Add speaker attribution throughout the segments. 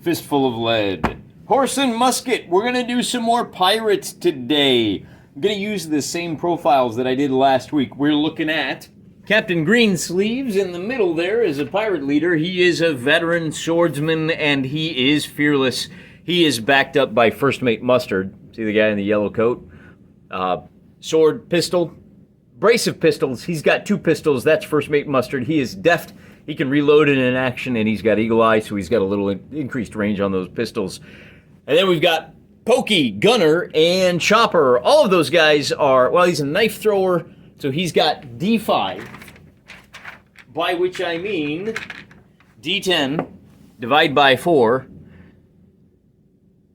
Speaker 1: Fistful of lead. Horse and musket. We're going to do some more pirates today. I'm going to use the same profiles that I did last week. We're looking at Captain Greensleeves. In the middle there is a pirate leader. He is a veteran swordsman and he is fearless. He is backed up by First Mate Mustard. See the guy in the yellow coat? Sword, pistol, brace of pistols. He's got 2 pistols. That's First Mate Mustard. He is deft. He can reload it in action, and he's got eagle eye, so he's got a little increased range on those pistols. And then we've got Pokey, Gunner, and Chopper. All of those guys are, well, he's a knife thrower, so he's got D5, by which I mean D10, divide by 4.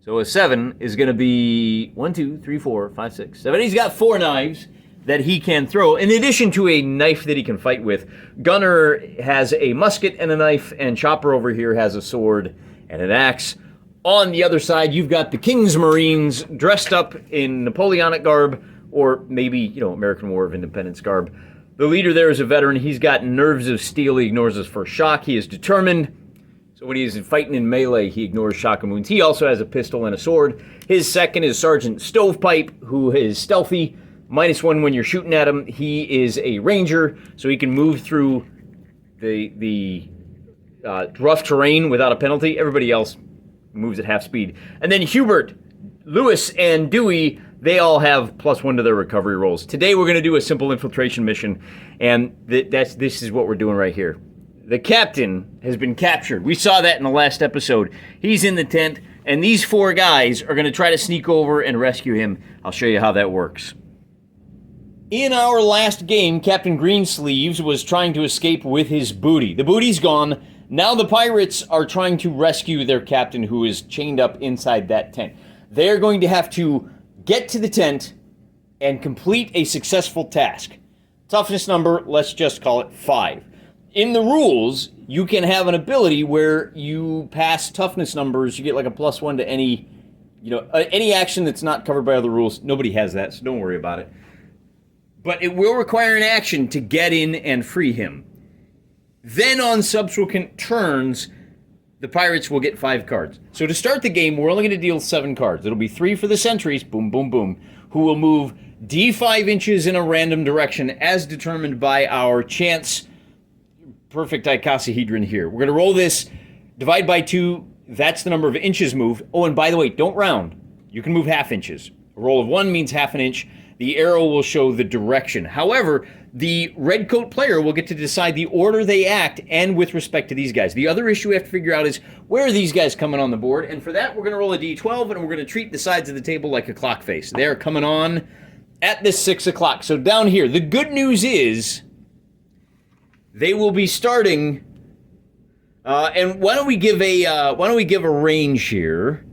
Speaker 1: So a 7 is going to be 1, 2, 3, 4, 5, 6, 7. He's got 4 knives that he can throw, in addition to a knife that he can fight with. Gunner has a musket and a knife, and Chopper over here has a sword and an axe. On the other side, you've got the King's Marines dressed up in Napoleonic garb, or maybe, American War of Independence garb. The leader there is a veteran. He's got nerves of steel. He ignores his first shock. He is determined. So when he's fighting in melee, he ignores shock and wounds. He also has a pistol and a sword. His second is Sergeant Stovepipe, who is stealthy. -1 when you're shooting at him. He is a ranger, so he can move through the rough terrain without a penalty. Everybody else moves at half speed. And then Hubert, Lewis, and Dewey, they all have +1 to their recovery rolls. Today we're going to do a simple infiltration mission, and this is what we're doing right here. The captain has been captured. We saw that in the last episode. He's in the tent, and these 4 guys are going to try to sneak over and rescue him. I'll show you how that works. In our last game, Captain Greensleeves was trying to escape with his booty. The booty's gone. Now the pirates are trying to rescue their captain, who is chained up inside that tent. They're going to have to get to the tent and complete a successful task. Toughness number, let's just call it 5. In the rules, you can have an ability where you pass toughness numbers. You get like a +1 to any action that's not covered by other rules. Nobody has that, so don't worry about it. But it will require an action to get in and free him. Then on subsequent turns, the pirates will get 5 cards. So to start the game, we're only going to deal 7 cards. It'll be 3 for the sentries, boom, boom, boom, who will move D5 inches in a random direction as determined by our chance perfect icosahedron here. We're going to roll this, divide by 2, that's the number of inches moved. Oh, and by the way, don't round. You can move ½ inches. A roll of 1 means ½ an inch. The arrow will show the direction. However, the red coat player will get to decide the order they act and with respect to these guys. The other issue we have to figure out is where are these guys coming on the board? And for that, we're going to roll a d12 and we're going to treat the sides of the table like a clock face. They're coming on at this 6 o'clock. So down here, the good news is they will be starting. And why don't we give a range here?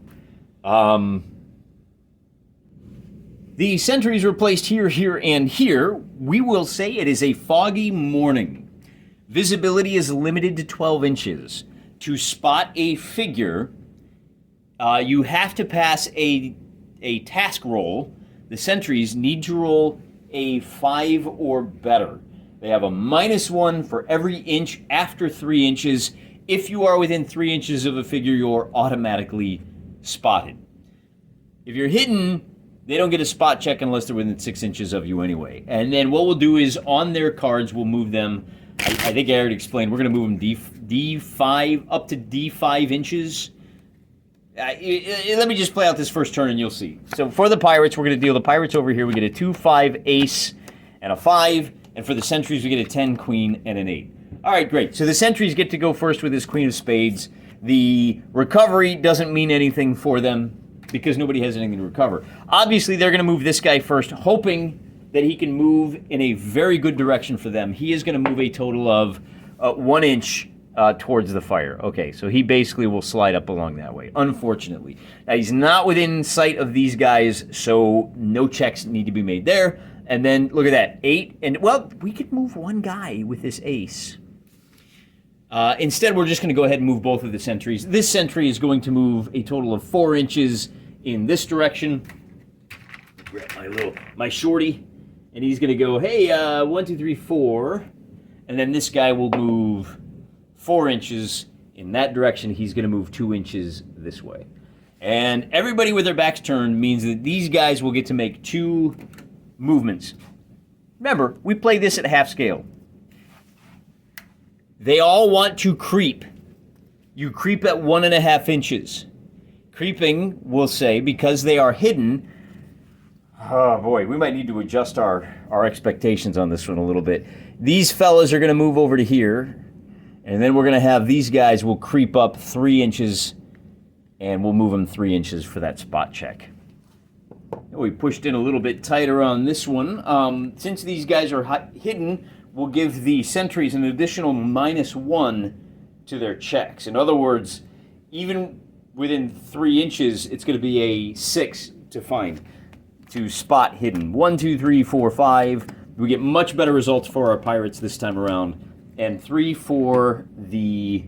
Speaker 1: The sentries were placed here, here, and here. We will say it is a foggy morning. Visibility is limited to 12 inches. To spot a figure, you have to pass a task roll. The sentries need to roll a 5 or better. They have a -1 for every inch after 3 inches. If you are within 3 inches of a figure, you're automatically spotted. If you're hidden, they don't get a spot check unless they're within 6 inches of you anyway. And then what we'll do is on their cards, we'll move them. I think I already explained. We're going to move them D5 up to D5 inches. Let me just play out this first turn and you'll see. So for the pirates, we're going to deal the pirates over here. We get a 2, 5, ace, and a 5. And for the sentries, we get a 10, queen, and an 8. All right, great. So the sentries get to go first with his queen of spades. The recovery doesn't mean anything for them, because nobody has anything to recover. Obviously, they're going to move this guy first, hoping that he can move in a very good direction for them. He is going to move a total of 1 inch towards the fire. Okay, so he basically will slide up along that way, unfortunately. Now, he's not within sight of these guys, so no checks need to be made there. And then, look at that, 8. And, well, we could move 1 guy with this ace. Instead, we're just going to go ahead and move both of the sentries. This sentry is going to move a total of 4 inches in this direction. Grab my shorty, and he's going to go, hey, 1, 2, 3, 4. And then this guy will move 4 inches in that direction, he's going to move 2 inches this way. And everybody with their backs turned means that these guys will get to make 2 movements. Remember, we play this at half scale. They all want to creep. You creep at 1.5 inches. Creeping, we'll say, because they are hidden. Oh boy, we might need to adjust our expectations on this one a little bit. These fellas are going to move over to here, and then we're going to have these guys will creep up 3 inches, and we'll move them 3 inches for that spot check. We pushed in a little bit tighter on this one. Since these guys are hidden, we'll give the sentries an additional -1 to their checks. In other words, even within 3 inches, it's going to be a 6 to find, to spot hidden. 1, 2, 3, 4, 5. We get much better results for our pirates this time around. And 3 for the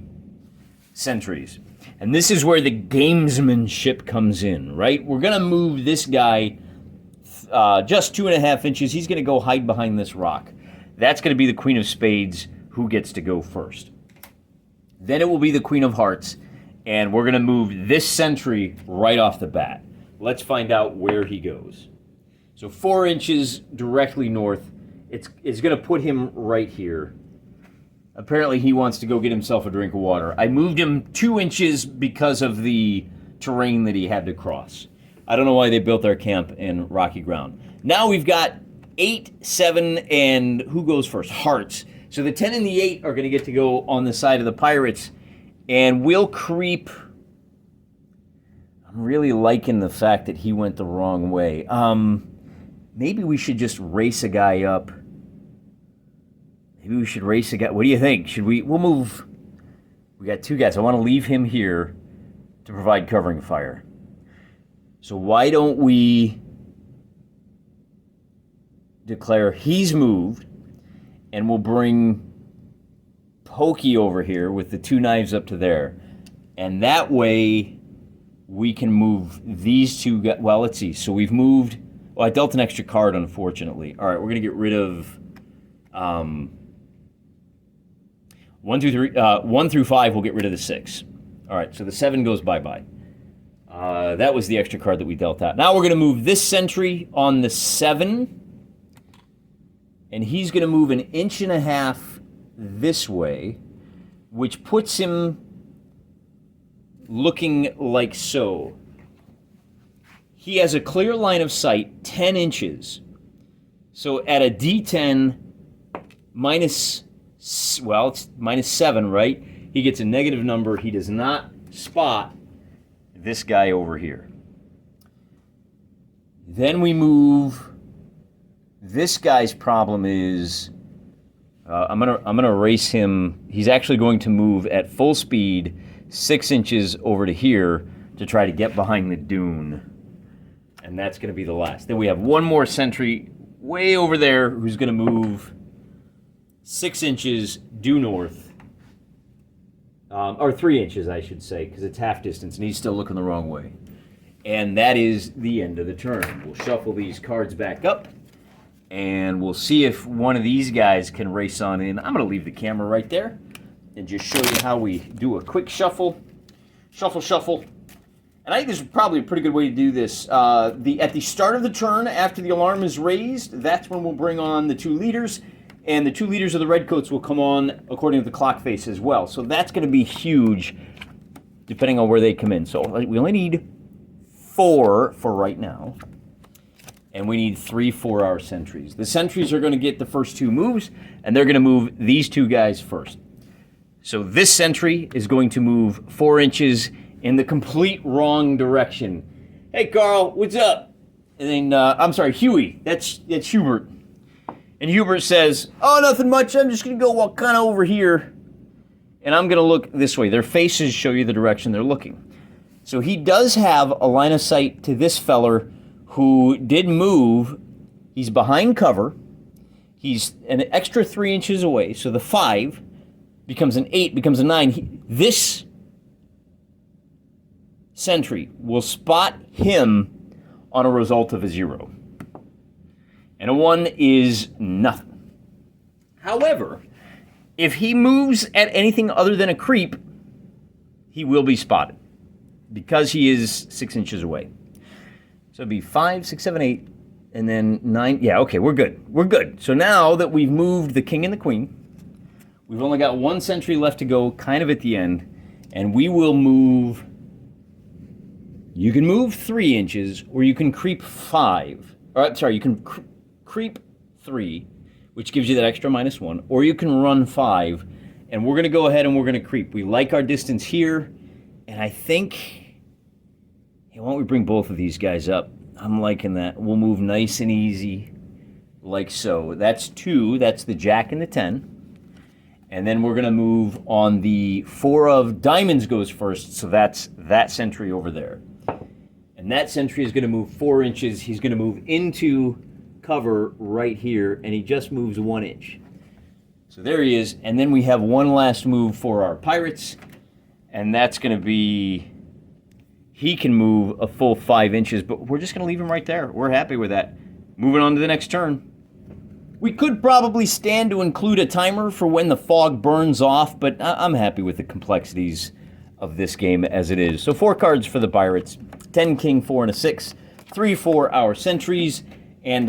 Speaker 1: sentries. And this is where the gamesmanship comes in, right? We're going to move this guy just 2.5 inches. He's going to go hide behind this rock. That's going to be the Queen of Spades who gets to go first. Then it will be the Queen of Hearts. And we're going to move this sentry right off the bat. Let's find out where he goes. So 4 inches directly north. It's going to put him right here. Apparently he wants to go get himself a drink of water. I moved him 2 inches because of the terrain that he had to cross. I don't know why they built their camp in rocky ground. Now we've got 8, 7, and who goes first? Hearts. So the 10 and the 8 are going to get to go on the side of the pirates. And we'll creep. I'm really liking the fact that he went the wrong way. Maybe we should just race a guy up. Maybe we should race a guy. What do you think? We'll move. We got 2 guys. I want to leave him here to provide covering fire. So why don't we declare he's moved, and we'll bring Pokey over here with the 2 knives up to there. And that way we can move these 2 guys. Well, let's see. So we've moved. Well, I dealt an extra card, unfortunately. All right, we're going to get rid of 1, 2, 3, 1 through 5, we'll get rid of the 6. All right, so the 7 goes bye-bye. That was the extra card that we dealt out. Now we're going to move this sentry on the 7. And he's going to move 1.5 inches this way, which puts him looking like so. He has a clear line of sight, 10 inches. So at a D10 minus, well, it's -7, right? He gets a negative number. He does not spot this guy over here. Then we move. This guy's problem is I'm gonna race him. He's actually going to move at full speed 6 inches over to here to try to get behind the dune. And that's going to be the last. Then we have 1 more sentry way over there who's going to move 6 inches due north. Or 3 inches, I should say, because it's half distance and he's still looking the wrong way. And that is the end of the turn. We'll shuffle these cards back up. And we'll see if one of these guys can race on in. I'm going to leave the camera right there and just show you how we do a quick shuffle. Shuffle, shuffle. And I think this is probably a pretty good way to do this. At the start of the turn, after the alarm is raised, that's when we'll bring on the 2 leaders. And the 2 leaders of the redcoats will come on according to the clock face as well. So that's going to be huge, depending on where they come in. So we only need 4 for right now. And we need 3 4-hour sentries. The sentries are going to get the first 2 moves, and they're going to move these 2 guys first. So this sentry is going to move 4 inches in the complete wrong direction. Hey, Carl, what's up? And then, I'm sorry, Huey. That's Hubert. And Hubert says, oh, nothing much. I'm just going to go walk kind of over here. And I'm going to look this way. Their faces show you the direction they're looking. So he does have a line of sight to this feller who did move. He's behind cover. He's an extra 3 inches away. So the 5 becomes an 8, becomes a 9. This sentry will spot him on a result of a 0. And a 1 is nothing. However, if he moves at anything other than a creep, he will be spotted because he is 6 inches away. So it'd be 5, 6, 7, 8, and then 9. Yeah, okay, we're good. We're good. So now that we've moved the king and the queen, we've only got 1 sentry left to go, kind of at the end, and we will move. You can move 3 inches, or you can creep 5. Or, sorry, you can creep 3, which gives you that extra -1, or you can run 5, and we're going to go ahead and we're going to creep. We like our distance here, and I think, hey, why don't we bring both of these guys up? I'm liking that. We'll move nice and easy, like so. That's 2. That's the jack and the 10. And then we're going to move on the 4 of diamonds goes first, so that's that sentry over there. And that sentry is going to move 4 inches. He's going to move into cover right here, and he just moves 1 inch. So there he is. And then we have one last move for our pirates, and that's going to be, he can move a full 5 inches, but we're just going to leave him right there. We're happy with that. Moving on to the next turn. We could probably stand to include a timer for when the fog burns off, but I'm happy with the complexities of this game as it is. So 4 cards for the pirates. 10 king, 4 and a 6. 3 for our sentries, and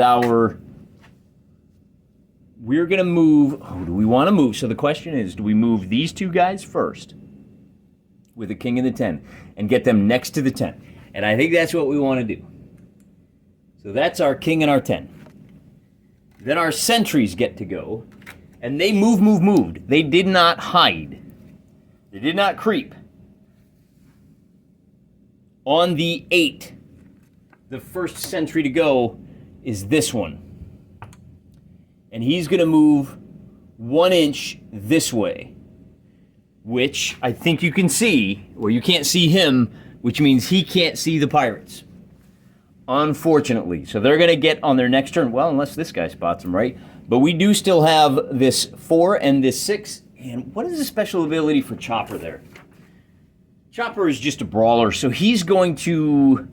Speaker 1: we're going to move, who do we want to move? So the question is, do we move these 2 guys first with the king and the 10 and get them next to the 10? And I think that's what we want to do. So that's our king and our 10. Then our sentries get to go, and they moved. They did not hide. They did not creep. On the 8, the first sentry to go is this one. And he's going to move 1 inch this way, which I think you can see, or you can't see him, which means he can't see the pirates. Unfortunately. So they're going to get on their next turn. Well, unless this guy spots them, right? But we do still have this 4 and this 6. And what is the special ability for Chopper there? Chopper is just a brawler, so he's going to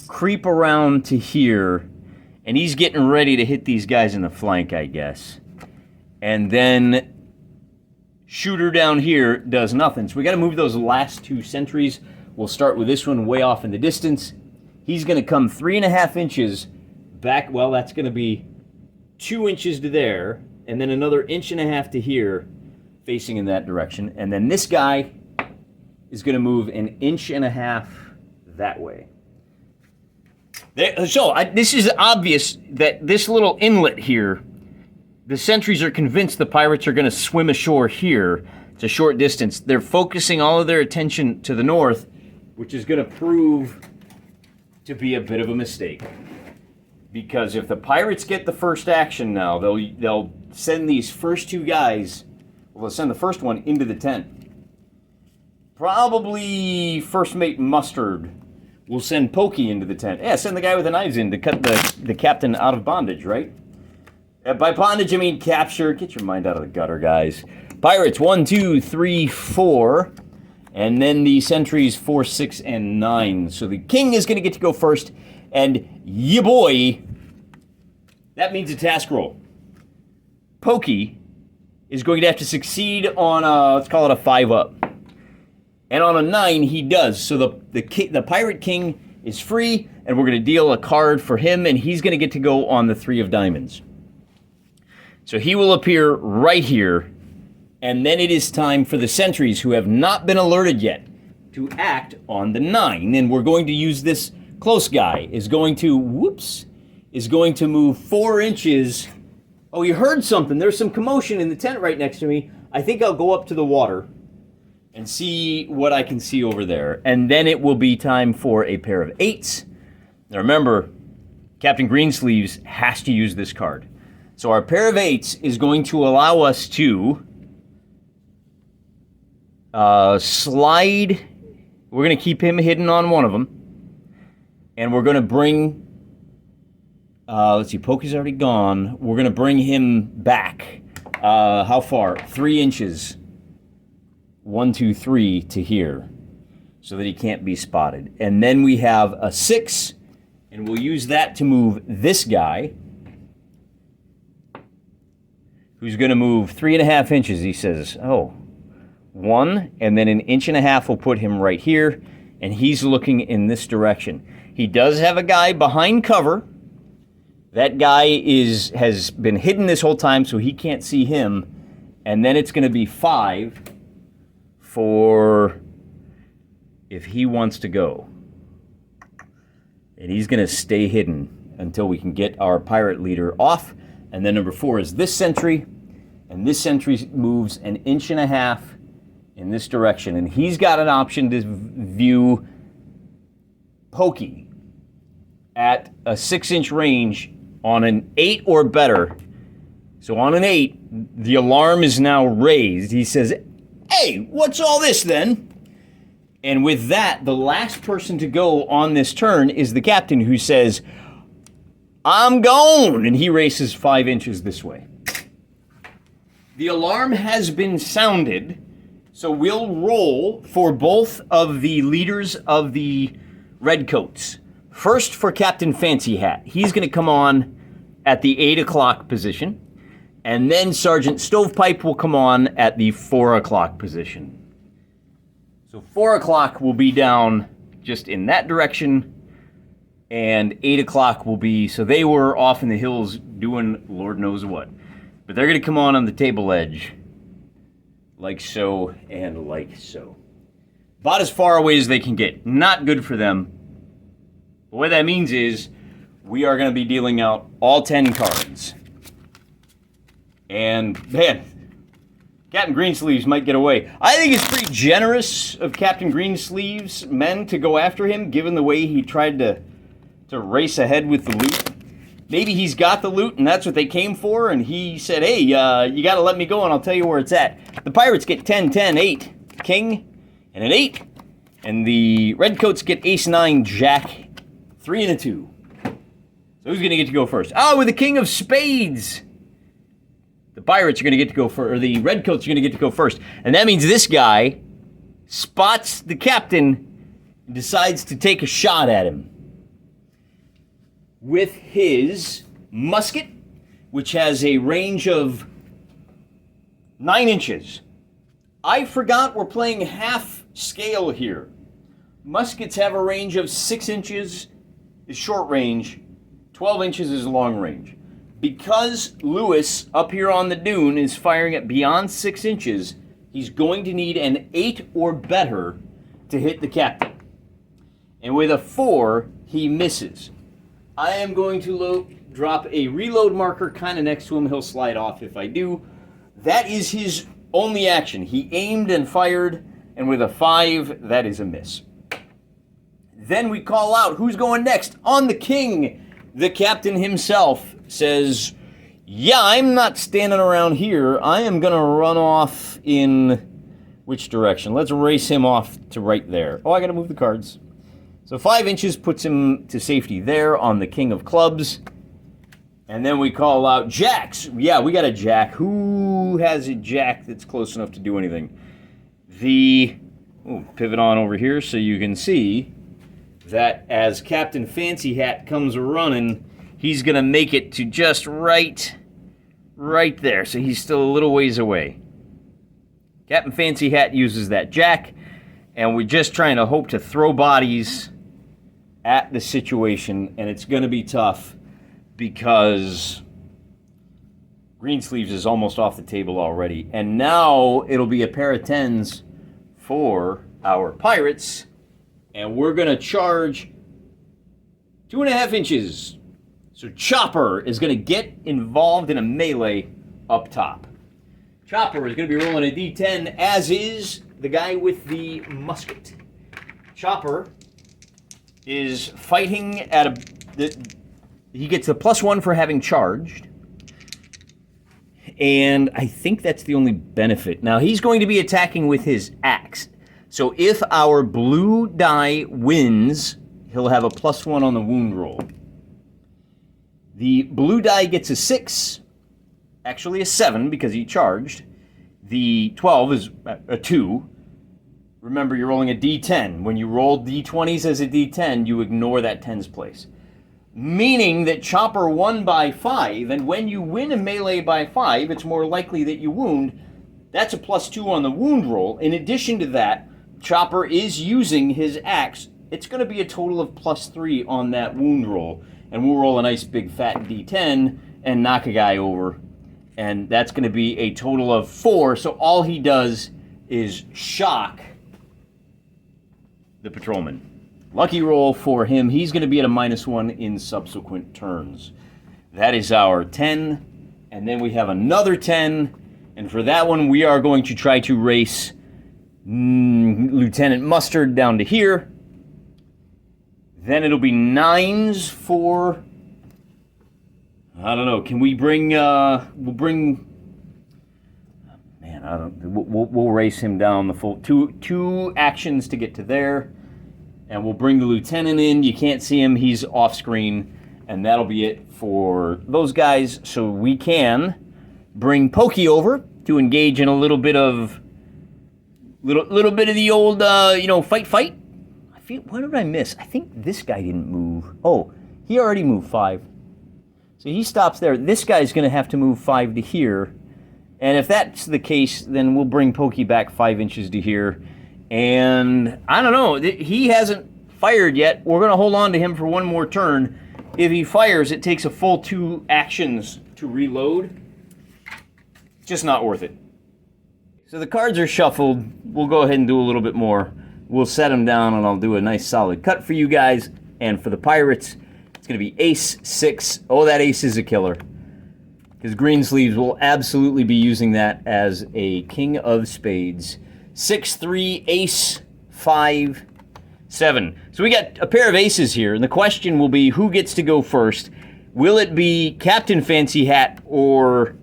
Speaker 1: creep around to here, and he's getting ready to hit these guys in the flank, I guess. And then Shooter down here does nothing. So we got to move those last 2 sentries. We'll start with this one way off in the distance. He's going to come 3.5 inches back. Well, that's going to be 2 inches to there, and then another 1.5 inches to here, facing in that direction. And then this guy is going to move 1.5 inches that way. This is obvious that this little inlet here, the sentries are convinced the pirates are going to swim ashore here. It's a short distance. They're focusing all of their attention to the north, which is going to prove to be a bit of a mistake. Because if the pirates get the first action now, they'll send these first 2 guys, well, they'll send the first one into the tent. Probably First Mate Mustard will send Pokey into the tent. Yeah, send the guy with the knives in to cut the captain out of bondage, right? By bondage, I mean capture. Get your mind out of the gutter, guys. Pirates, 1, 2, 3, 4. And then the sentries, 4, 6, and 9. So the king is going to get to go first. And ya boy, that means a task roll. Pokey is going to have to succeed on let's call it a 5-up. And on a 9, he does. So the Pirate King is free, and we're going to deal a card for him, and he's going to get to go on the 3 of diamonds. So he will appear right here, and then it is time for the sentries who have not been alerted yet to act on the 9. And we're going to use this close guy, is going to move 4 inches. Oh, you heard something. There's some commotion in the tent right next to me. I think I'll go up to the water and see what I can see over there. And then it will be time for a pair of 8s. Now remember, Captain Greensleeves has to use this card. So our pair of 8s is going to allow us to slide. We're going to keep him hidden on one of them. And we're going to bring, let's see, Pokey's already gone. We're going to bring him back. How far? 3 inches. 1, 2, 3 to here, so that he can't be spotted. And then we have a 6, and we'll use that to move this guy, who's going to move 3.5 inches. He says, oh, 1, and then an inch and a half will put him right here, and he's looking in this direction. He does have a guy behind cover. That guy has been hidden this whole time, so he can't see him. And then it's going to be 5 for if he wants to go. And he's going to stay hidden until we can get our pirate leader off. And then number 4 is this sentry. And this sentry moves an inch and a half in this direction. And he's got an option to view Pokey at a 6-inch range on an 8 or better. So on an 8, the alarm is now raised. He says, "Hey, what's all this then?" And with that, the last person to go on this turn is the captain, who says, "I'm gone," and he races 5 inches this way. The alarm has been sounded, so we'll roll for both of the leaders of the redcoats. First for Captain Fancy Hat. He's going to come on at the 8 o'clock position, and then Sergeant Stovepipe will come on at the 4 o'clock position. So 4 o'clock will be down just in that direction, and 8 o'clock will be, so they were off in the hills doing Lord knows what. But they're going to come on the table edge, like so and like so. About as far away as they can get. Not good for them. But what that means is we are going to be dealing out all 10 cards. And, man, Captain Greensleeves might get away. I think it's pretty generous of Captain Greensleeves' men to go after him, given the way he tried to race ahead with the loot. Maybe he's got the loot, and that's what they came for, and he said, "Hey, you got to let me go, and I'll tell you where it's at." The pirates get 10, 10, 8, king, and an 8. And the redcoats get ace, 9, jack, 3, and a 2. So who's going to get to go first? Oh, with the king of spades! The pirates are going to get to go first, or the redcoats are going to get to go first. And that means this guy spots the captain and decides to take a shot at him with his musket, which has a range of 9 inches. I forgot we're playing half scale here. Muskets have a range of 6 inches is short range, 12 inches is long range. Because Lewis up here on the dune is firing at beyond 6 inches, he's going to need an 8 or better to hit the captain. And with a 4, he misses. I am going to drop a reload marker kind of next to him. He'll slide off if I do. That is his only action. He aimed and fired, and with a 5, that is a miss. Then we call out who's going next. On the king, the captain himself says, "Yeah, I'm not standing around here. I am going to run off in which direction? Let's race him off to right there. Oh, I got to move the cards." So 5 inches puts him to safety there on the king of clubs. And then we call out jacks. Yeah, we got a jack. Who has a jack that's close enough to do anything? Pivot on over here so you can see that as Captain Fancy Hat comes running, he's going to make it to just right there. So he's still a little ways away. Captain Fancy Hat uses that jack, and we're just trying to hope to throw bodies at the situation, and it's going to be tough because Greensleeves is almost off the table already. And now it'll be a pair of 10s for our pirates, and we're going to charge 2.5 inches. So Chopper is going to get involved in a melee up top. Chopper is going to be rolling a d10, as is the guy with the musket. Chopper is fighting at he gets a +1 for having charged. And I think that's the only benefit. Now, he's going to be attacking with his axe. So if our blue die wins, he'll have a +1 on the wound roll. The blue die gets a 6, actually a 7 because he charged. The 12 is a 2. Remember, you're rolling a d10. When you roll d20s as a d10, you ignore that 10's place. Meaning that Chopper won by 5, and when you win a melee by 5, it's more likely that you wound. That's a +2 on the wound roll. In addition to that, Chopper is using his axe. It's going to be a total of +3 on that wound roll. And we'll roll a nice big fat D10 and knock a guy over. And that's going to be a total of 4. So all he does is shock the patrolman. Lucky roll for him. He's going to be at a -1 in subsequent turns. That is our 10. And then we have another 10. And for that one, we are going to try to race Lieutenant Mustard down to here. Then it'll be 9s for... I don't know. Can we bring... we'll bring... Man, I don't... We'll race him down the full... Two actions to get to there. And we'll bring the lieutenant in. You can't see him. He's off screen. And that'll be it for those guys. So we can bring Pokey over to engage in a little bit of... Little bit of the old, fight. What did I miss? I think this guy didn't move. Oh, he already moved 5. So he stops there. This guy's going to have to move 5 to here. And if that's the case, then we'll bring Pokey back 5 inches to here. And I don't know. He hasn't fired yet. We're going to hold on to him for one more turn. If he fires, it takes a full 2 actions to reload. Just not worth it. So the cards are shuffled. We'll go ahead and do a little bit more. We'll set them down, and I'll do a nice solid cut for you guys. And for the Pirates, it's going to be Ace 6. Oh, that Ace is a killer. Because Greensleeves will absolutely be using that as a King of Spades. 6, 3, Ace, 5, 7. So we got a pair of aces here, and the question will be who gets to go first. Will it be Captain Fancy Hat or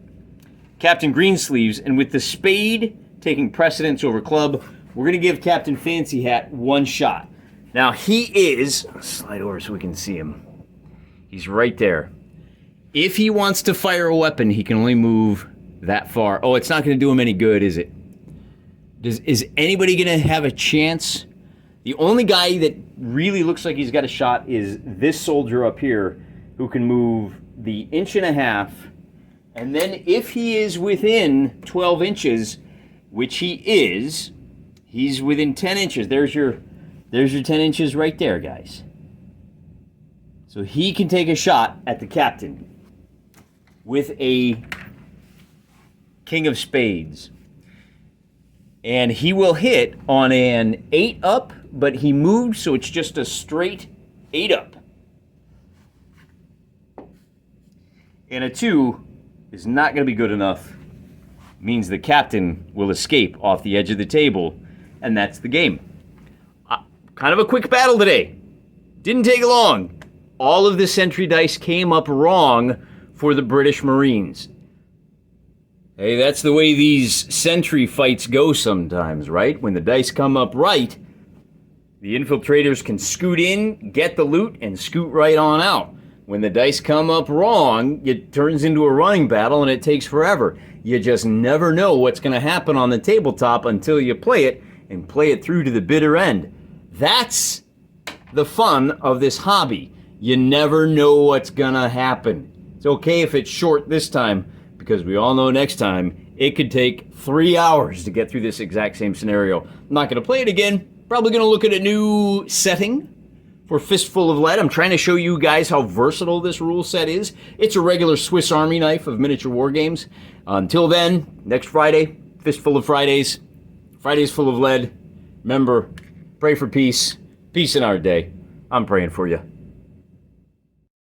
Speaker 1: Captain Greensleeves? And with the spade taking precedence over club, we're going to give Captain Fancy Hat 1 shot. Now he is... Slide over so we can see him. He's right there. If he wants to fire a weapon, he can only move that far. Oh, it's not going to do him any good, is it? Is anybody going to have a chance? The only guy that really looks like he's got a shot is this soldier up here, who can move the 1.5 inches. And then if he is within 12 inches, which he is, he's within 10 inches. There's your 10 inches right there, guys. So he can take a shot at the captain with a King of Spades. And he will hit on an 8 up, but he moved, so it's just a straight 8 up. And a 2 is not going to be good enough. Means the captain will escape off the edge of the table, and that's the game. Kind of a quick battle today. Didn't take long. All of the sentry dice came up wrong for the British Marines. Hey, that's the way these sentry fights go sometimes, right? When the dice come up right, the infiltrators can scoot in, get the loot, and scoot right on out. When the dice come up wrong, it turns into a running battle and it takes forever. You just never know what's going to happen on the tabletop until you play it and play it through to the bitter end. That's the fun of this hobby. You never know what's going to happen. It's okay if it's short this time, because we all know next time it could take 3 hours to get through this exact same scenario. I'm not going to play it again. Probably going to look at a new setting for Fistful of Lead. I'm trying to show you guys how versatile this rule set is. It's a regular Swiss Army knife of miniature war games. Until then, next Friday, Fistful of Fridays, Fridays full of lead. Remember, pray for peace. Peace in our day. I'm praying for you.